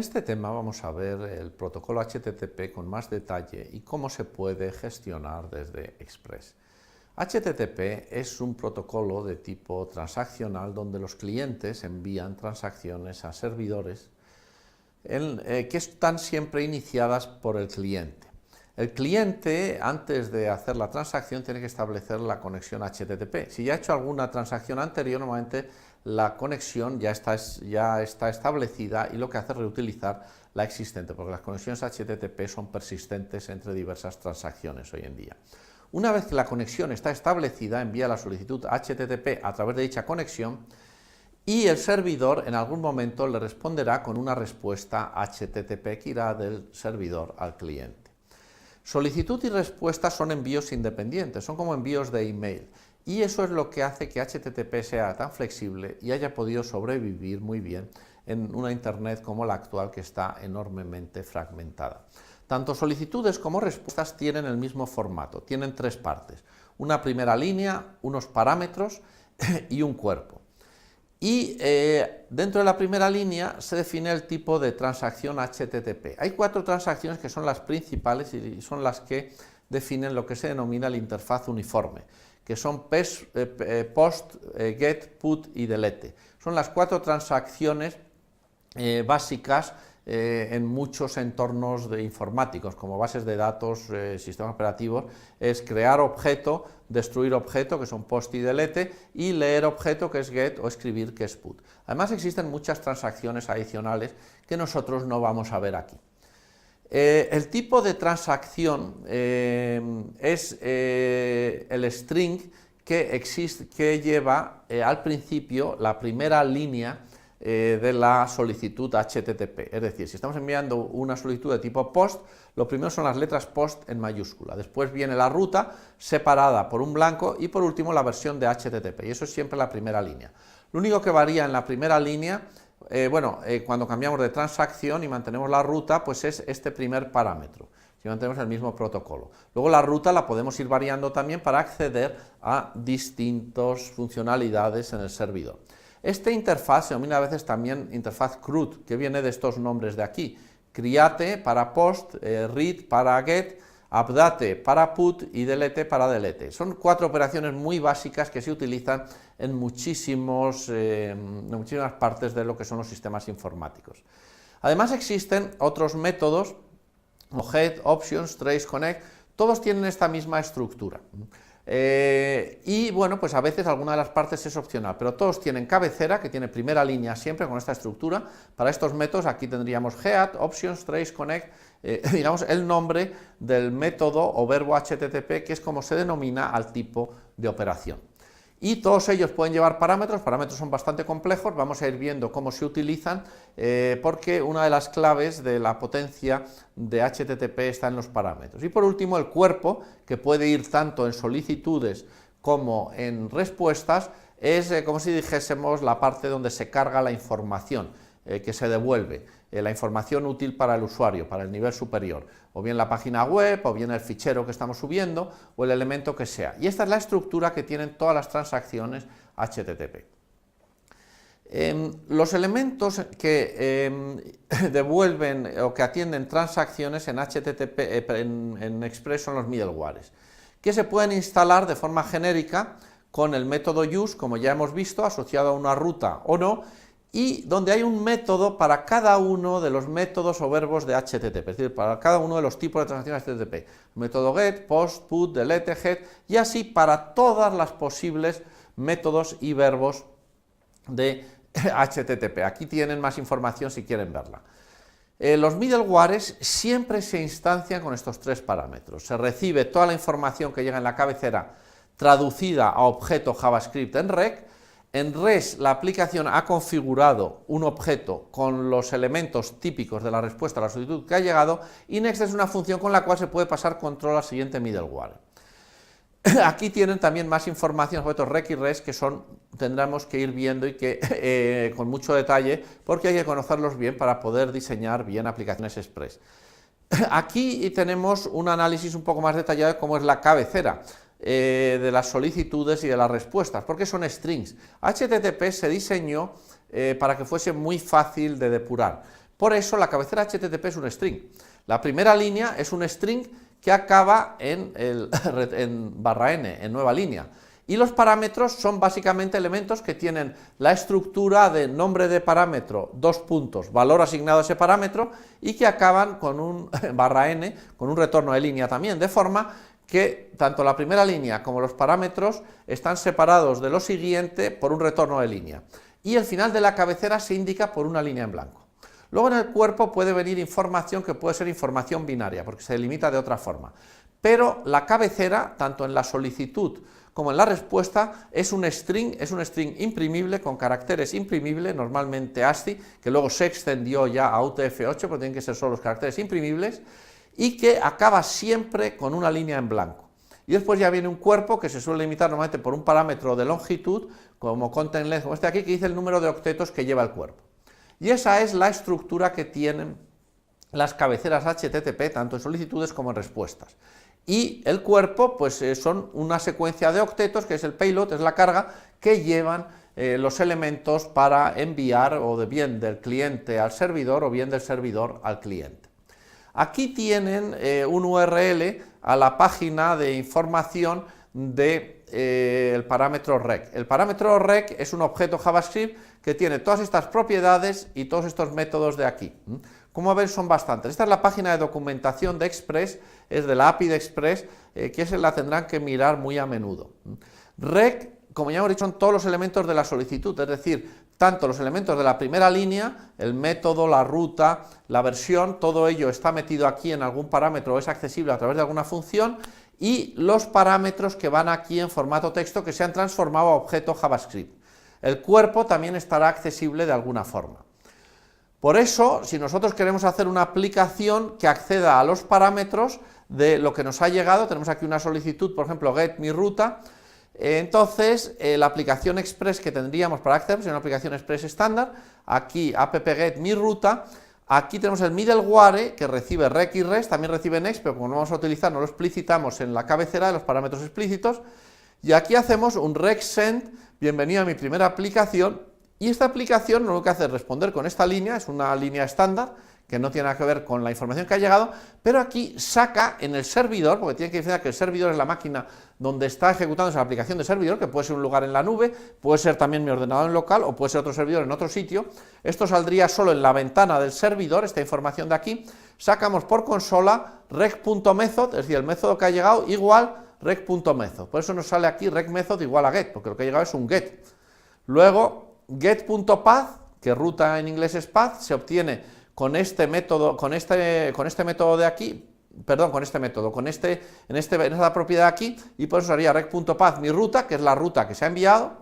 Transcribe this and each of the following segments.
este tema vamos a ver el protocolo HTTP con más detalle y cómo se puede gestionar desde Express. HTTP es un protocolo de tipo transaccional donde los clientes envían transacciones a servidores que están siempre iniciadas por el cliente. El cliente, antes de hacer la transacción, tiene que establecer la conexión HTTP. Si ya ha hecho alguna transacción anterior, normalmente la conexión ya está establecida y lo que hace es reutilizar la existente, porque las conexiones HTTP son persistentes entre diversas transacciones hoy en día. Una vez que la conexión está establecida, envía la solicitud HTTP a través de dicha conexión y el servidor en algún momento le responderá con una respuesta HTTP que irá del servidor al cliente. Solicitud y respuesta son envíos independientes, son como envíos de email, y eso es lo que hace que HTTP sea tan flexible y haya podido sobrevivir muy bien en una Internet como la actual, que está enormemente fragmentada. Tanto solicitudes como respuestas tienen el mismo formato, tienen tres partes: una primera línea, unos parámetros y un cuerpo. Y dentro de la primera línea se define el tipo de transacción HTTP. Hay cuatro transacciones que son las principales y son las que definen lo que se denomina la interfaz uniforme, que son POST, GET, PUT y DELETE. Son las cuatro transacciones básicas en muchos entornos informáticos, como bases de datos, sistemas operativos. Es crear objeto, destruir objeto, que son POST y DELETE, y leer objeto, que es GET, o escribir, que es PUT. Además existen muchas transacciones adicionales que nosotros no vamos a ver aquí. El tipo de transacción es el string que lleva al principio la primera línea de la solicitud HTTP. Es decir, si estamos enviando una solicitud de tipo POST, lo primero son las letras POST en mayúscula, después viene la ruta separada por un blanco y por último la versión de HTTP, y eso es siempre la primera línea. Lo único que varía en la primera línea, cuando cambiamos de transacción y mantenemos la ruta, pues es este primer parámetro, si mantenemos el mismo protocolo. Luego la ruta la podemos ir variando también para acceder a distintas funcionalidades en el servidor. Esta interfaz se denomina a veces también interfaz CRUD, que viene de estos nombres de aquí: create para POST, read para GET, update para PUT y delete para DELETE. Son cuatro operaciones muy básicas que se utilizan en muchísimas partes de lo que son los sistemas informáticos. Además existen otros métodos, como GET, Options, Trace, Connect, todos tienen esta misma estructura. Y bueno, pues a veces alguna de las partes es opcional, pero todos tienen cabecera, que tiene primera línea siempre con esta estructura. Para estos métodos aquí tendríamos GET, Options, Trace, Connect, digamos el nombre del método o verbo HTTP, que es como se denomina al tipo de operación. Y todos ellos pueden llevar parámetros son bastante complejos, vamos a ir viendo cómo se utilizan, porque una de las claves de la potencia de HTTP está en los parámetros. Y por último, el cuerpo, que puede ir tanto en solicitudes como en respuestas, es como si dijésemos la parte donde se carga la información que se devuelve, la información útil para el usuario, para el nivel superior, o bien la página web, o bien el fichero que estamos subiendo, o el elemento que sea. Y esta es la estructura que tienen todas las transacciones HTTP. Los elementos que devuelven o que atienden transacciones en HTTP, en Express, son los middlewares, que se pueden instalar de forma genérica con el método use, como ya hemos visto, asociado a una ruta o no, y donde hay un método para cada uno de los métodos o verbos de HTTP, es decir, para cada uno de los tipos de transacciones HTTP. Método GET, POST, PUT, DELETE, GET, y así para todas las posibles métodos y verbos de HTTP. Aquí tienen más información si quieren verla. Los middlewares siempre se instancian con estos tres parámetros. Se recibe toda la información que llega en la cabecera traducida a objeto JavaScript en REC. En REST la aplicación ha configurado un objeto con los elementos típicos de la respuesta a la solicitud que ha llegado, y Next es una función con la cual se puede pasar control al siguiente middleware. Aquí tienen también más información, objetos REC y REST, que tendremos que ir viendo y que con mucho detalle, porque hay que conocerlos bien para poder diseñar bien aplicaciones Express. Aquí tenemos un análisis un poco más detallado de cómo es la cabecera de las solicitudes y de las respuestas, porque son strings. HTTP se diseñó para que fuese muy fácil de depurar, Por eso la cabecera HTTP es un string. La primera línea es un string que acaba en /n, en nueva línea. Y los parámetros son básicamente elementos que tienen la estructura de nombre de parámetro, dos puntos, valor asignado a ese parámetro, y que acaban con un /n, con un retorno de línea también, de forma que tanto la primera línea como los parámetros están separados de lo siguiente por un retorno de línea. Y el final de la cabecera se indica por una línea en blanco. Luego en el cuerpo puede venir información que puede ser información binaria, porque se delimita de otra forma. Pero la cabecera, tanto en la solicitud como en la respuesta, es un string imprimible con caracteres imprimibles, normalmente ASCII, que luego se extendió ya a UTF-8, pero tienen que ser solo los caracteres imprimibles, y que acaba siempre con una línea en blanco. Y después ya viene un cuerpo que se suele limitar normalmente por un parámetro de longitud, como content length, como este aquí, que dice el número de octetos que lleva el cuerpo. Y esa es la estructura que tienen las cabeceras HTTP, tanto en solicitudes como en respuestas. Y el cuerpo, pues son una secuencia de octetos, que es el payload, es la carga, que llevan los elementos para enviar o bien del cliente al servidor o bien del servidor al cliente. Aquí tienen un URL a la página de información del parámetro rec. El parámetro rec es un objeto JavaScript que tiene todas estas propiedades y todos estos métodos de aquí. Como ven, son bastantes. Esta es la página de documentación de Express, es de la API de Express, que se la tendrán que mirar muy a menudo. Rec, como ya hemos dicho, son todos los elementos de la solicitud, es decir, tanto los elementos de la primera línea, el método, la ruta, la versión, todo ello está metido aquí en algún parámetro o es accesible a través de alguna función, y los parámetros que van aquí en formato texto que se han transformado a objeto JavaScript. El cuerpo también estará accesible de alguna forma. Por eso, si nosotros queremos hacer una aplicación que acceda a los parámetros de lo que nos ha llegado, tenemos aquí una solicitud, por ejemplo, get mi ruta, entonces la aplicación Express que tendríamos para acceder, es una aplicación Express estándar, aquí app-get mi ruta, aquí tenemos el middleware que recibe rec y res, también recibe next, pero como no vamos a utilizar, no lo explicitamos en la cabecera de los parámetros explícitos, y aquí hacemos un rec send, bienvenido a mi primera aplicación, y esta aplicación lo que hace es responder con esta línea, es una línea estándar, que no tiene nada que ver con la información que ha llegado, pero aquí saca en el servidor, porque tiene que diferenciar que el servidor es la máquina donde está ejecutándose la aplicación de servidor, que puede ser un lugar en la nube, puede ser también mi ordenador en local, o puede ser otro servidor en otro sitio. Esto saldría solo en la ventana del servidor, esta información de aquí. Sacamos por consola rec.method, es decir, el método que ha llegado igual rec.method. Por eso nos sale aquí rec.method igual a get, porque lo que ha llegado es un get. Luego get.path, que ruta en inglés es path, se obtiene con este método, con este método de aquí, perdón, con esta propiedad aquí, y por eso haría rec.path mi ruta, que es la ruta que se ha enviado,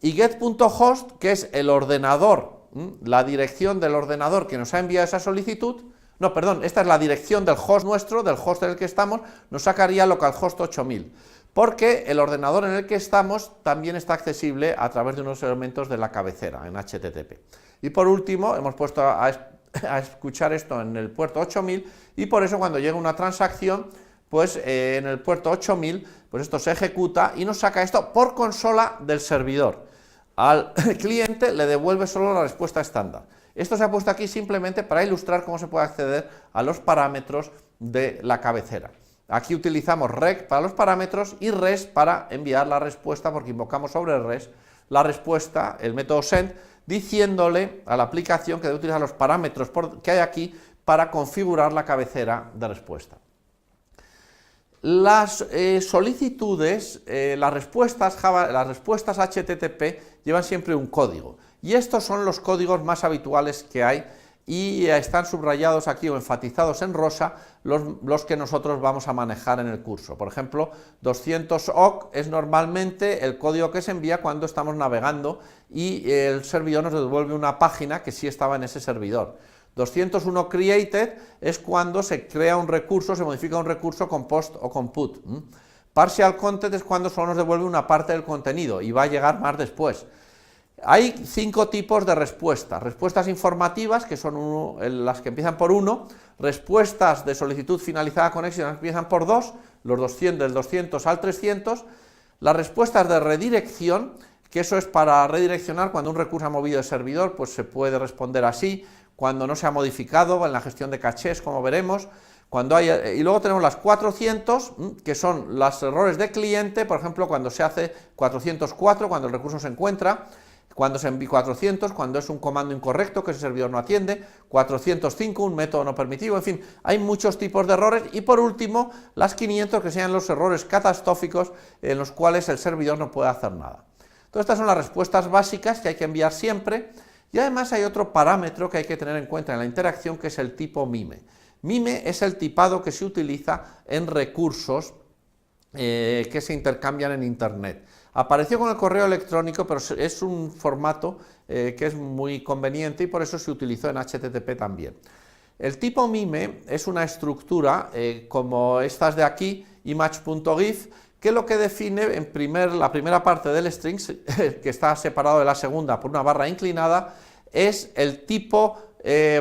y get.host, que es el ordenador, la dirección del ordenador que nos ha enviado esa solicitud. No, perdón, esta es la dirección del host nuestro, del host en el que estamos, nos sacaría localhost 8000, porque el ordenador en el que estamos también está accesible a través de unos elementos de la cabecera en HTTP. Y por último, hemos puesto a escuchar esto en el puerto 8000, y por eso cuando llega una transacción, pues en el puerto 8000, pues esto se ejecuta y nos saca esto por consola del servidor. Al cliente le devuelve solo la respuesta estándar. Esto se ha puesto aquí simplemente para ilustrar cómo se puede acceder a los parámetros de la cabecera. Aquí utilizamos rec para los parámetros y res para enviar la respuesta, porque invocamos sobre res la respuesta, el método send, diciéndole a la aplicación que debe utilizar los parámetros que hay aquí para configurar la cabecera de respuesta. Las solicitudes, las respuestas HTTP llevan siempre un código, y estos son los códigos más habituales que hay, y están subrayados aquí o enfatizados en rosa los que nosotros vamos a manejar en el curso. Por ejemplo, 200 awk es normalmente el código que se envía cuando estamos navegando y el servidor nos devuelve una página que sí estaba en ese servidor. 201 created es cuando se crea un recurso, se modifica un recurso con post o con put. Partial content es cuando solo nos devuelve una parte del contenido y va a llegar más después. Hay 5 tipos de respuestas: respuestas informativas, que son las que empiezan por 1, respuestas de solicitud finalizada con éxito, que empiezan por 2, los 200, del 200 al 300, las respuestas de redirección, que eso es para redireccionar cuando un recurso ha movido el servidor, pues se puede responder así. cuando no se ha modificado, en la gestión de cachés, como veremos. Y luego tenemos las 400, que son los errores de cliente, por ejemplo, cuando se hace 404, cuando el recurso se encuentra, cuando se envía 400, cuando es un comando incorrecto que ese servidor no atiende, 405, un método no permitido, en fin, hay muchos tipos de errores. Y por último, las 500, que sean los errores catastróficos en los cuales el servidor no puede hacer nada. Entonces, estas son las respuestas básicas que hay que enviar siempre. Y además hay otro parámetro que hay que tener en cuenta en la interacción, que es el tipo MIME. MIME es el tipado que se utiliza en recursos que se intercambian en Internet. Apareció con el correo electrónico, pero es un formato que es muy conveniente y por eso se utilizó en HTTP también. El tipo MIME es una estructura como estas de aquí, image.gif, que lo que define la primera parte del string, que está separado de la segunda por una barra inclinada, es el tipo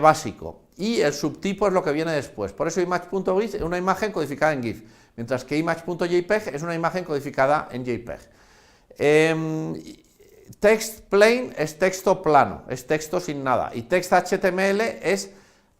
básico, y el subtipo es lo que viene después. Por eso image.gif es una imagen codificada en GIF, mientras que image.jpeg es una imagen codificada en JPEG. Text plain es texto plano, es texto sin nada, y text HTML es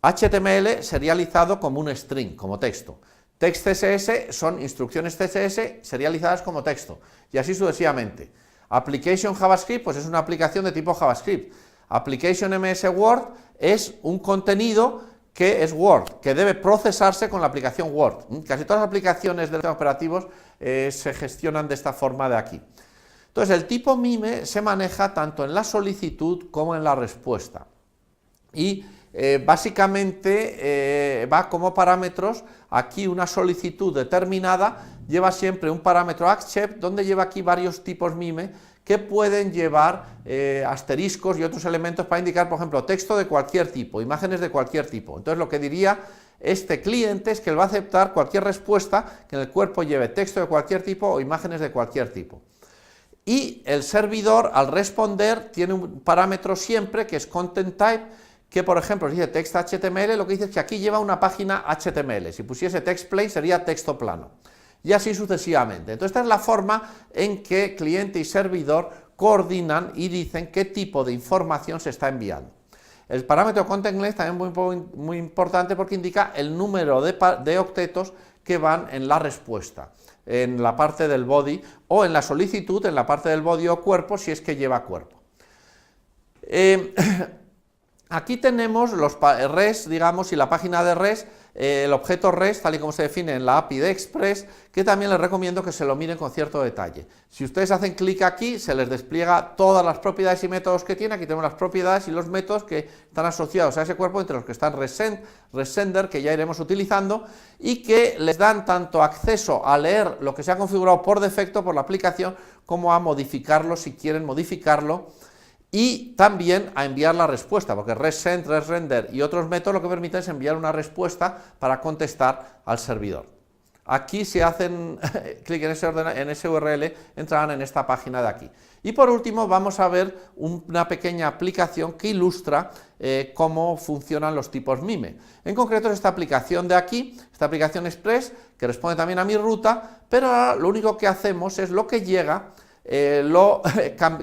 HTML serializado como un string, como texto. Text CSS son instrucciones CSS serializadas como texto, y así sucesivamente. Application JavaScript, pues es una aplicación de tipo JavaScript. Application MS Word es un contenido que es Word, que debe procesarse con la aplicación Word. Casi todas las aplicaciones de los sistemas operativos se gestionan de esta forma de aquí. Entonces, el tipo MIME se maneja tanto en la solicitud como en la respuesta. Y básicamente va como parámetros, aquí una solicitud determinada lleva siempre un parámetro accept, donde lleva aquí varios tipos MIME que pueden llevar asteriscos y otros elementos para indicar, por ejemplo, texto de cualquier tipo, imágenes de cualquier tipo. Entonces, lo que diría este cliente es que él va a aceptar cualquier respuesta que en el cuerpo lleve texto de cualquier tipo o imágenes de cualquier tipo. Y el servidor, al responder, tiene un parámetro siempre que es content type, que por ejemplo, si dice text HTML, lo que dice es que aquí lleva una página HTML. Si pusiese text plain sería texto plano. Y así sucesivamente. Entonces, esta es la forma en que cliente y servidor coordinan y dicen qué tipo de información se está enviando. El parámetro content length también es muy importante porque indica el número de octetos que van en la respuesta, en la parte del body, o en la solicitud, en la parte del body o cuerpo, si es que lleva cuerpo. Aquí tenemos los REST, digamos, y la página de REST, el objeto REST, tal y como se define en la API de Express, que también les recomiendo que se lo miren con cierto detalle. Si ustedes hacen clic aquí, se les despliega todas las propiedades y métodos que tiene. Aquí tenemos las propiedades y los métodos que están asociados a ese cuerpo, entre los que están RESTSender, que ya iremos utilizando, y que les dan tanto acceso a leer lo que se ha configurado por defecto por la aplicación, como a modificarlo si quieren modificarlo, y también a enviar la respuesta, porque RESTSend, RESTRender y otros métodos lo que permiten es enviar una respuesta para contestar al servidor. Aquí, si hacen clic en ese URL, entrarán en esta página de aquí. Y por último vamos a ver una pequeña aplicación que ilustra cómo funcionan los tipos MIME. En concreto es esta aplicación de aquí, esta aplicación Express, que responde también a mi ruta, pero ahora lo único que hacemos es lo que llega,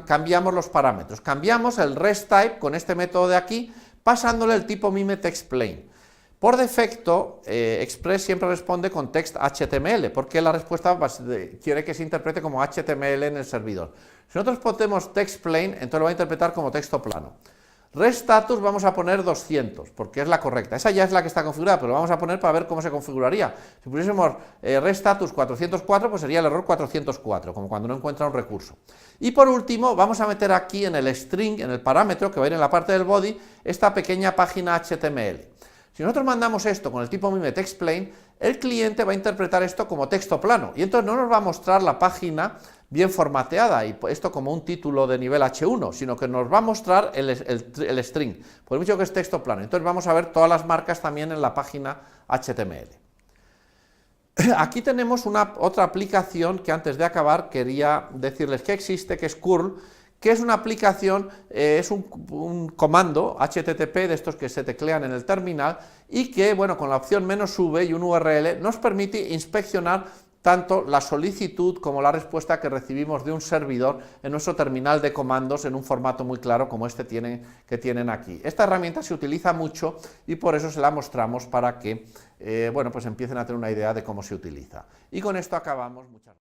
cambiamos los parámetros, cambiamos el REST type con este método de aquí, pasándole el tipo MIME text plain. Por defecto, Express siempre responde con text HTML, porque la respuesta quiere que se interprete como HTML en el servidor. Si nosotros ponemos text plain, entonces lo va a interpretar como texto plano. REST status vamos a poner 200, porque es la correcta. Esa ya es la que está configurada, pero lo vamos a poner para ver cómo se configuraría. Si pusiésemos REST status 404, pues sería el error 404, como cuando no encuentra un recurso. Y por último, vamos a meter aquí en el string, en el parámetro que va a ir en la parte del body, esta pequeña página HTML. Si nosotros mandamos esto con el tipo MIME text plain, el cliente va a interpretar esto como texto plano, y entonces no nos va a mostrar la página bien formateada, y esto como un título de nivel H1, sino que nos va a mostrar el string, por mucho que es texto plano. Entonces vamos a ver todas las marcas también en la página HTML. Aquí tenemos otra aplicación que antes de acabar quería decirles que existe, que es curl, que es una aplicación, es un comando HTTP de estos que se teclean en el terminal y que, bueno, con la opción -v y un URL nos permite inspeccionar tanto la solicitud como la respuesta que recibimos de un servidor en nuestro terminal de comandos en un formato muy claro como este que tienen aquí. Esta herramienta se utiliza mucho y por eso se la mostramos para que bueno, pues empiecen a tener una idea de cómo se utiliza. Y con esto acabamos. Muchas gracias.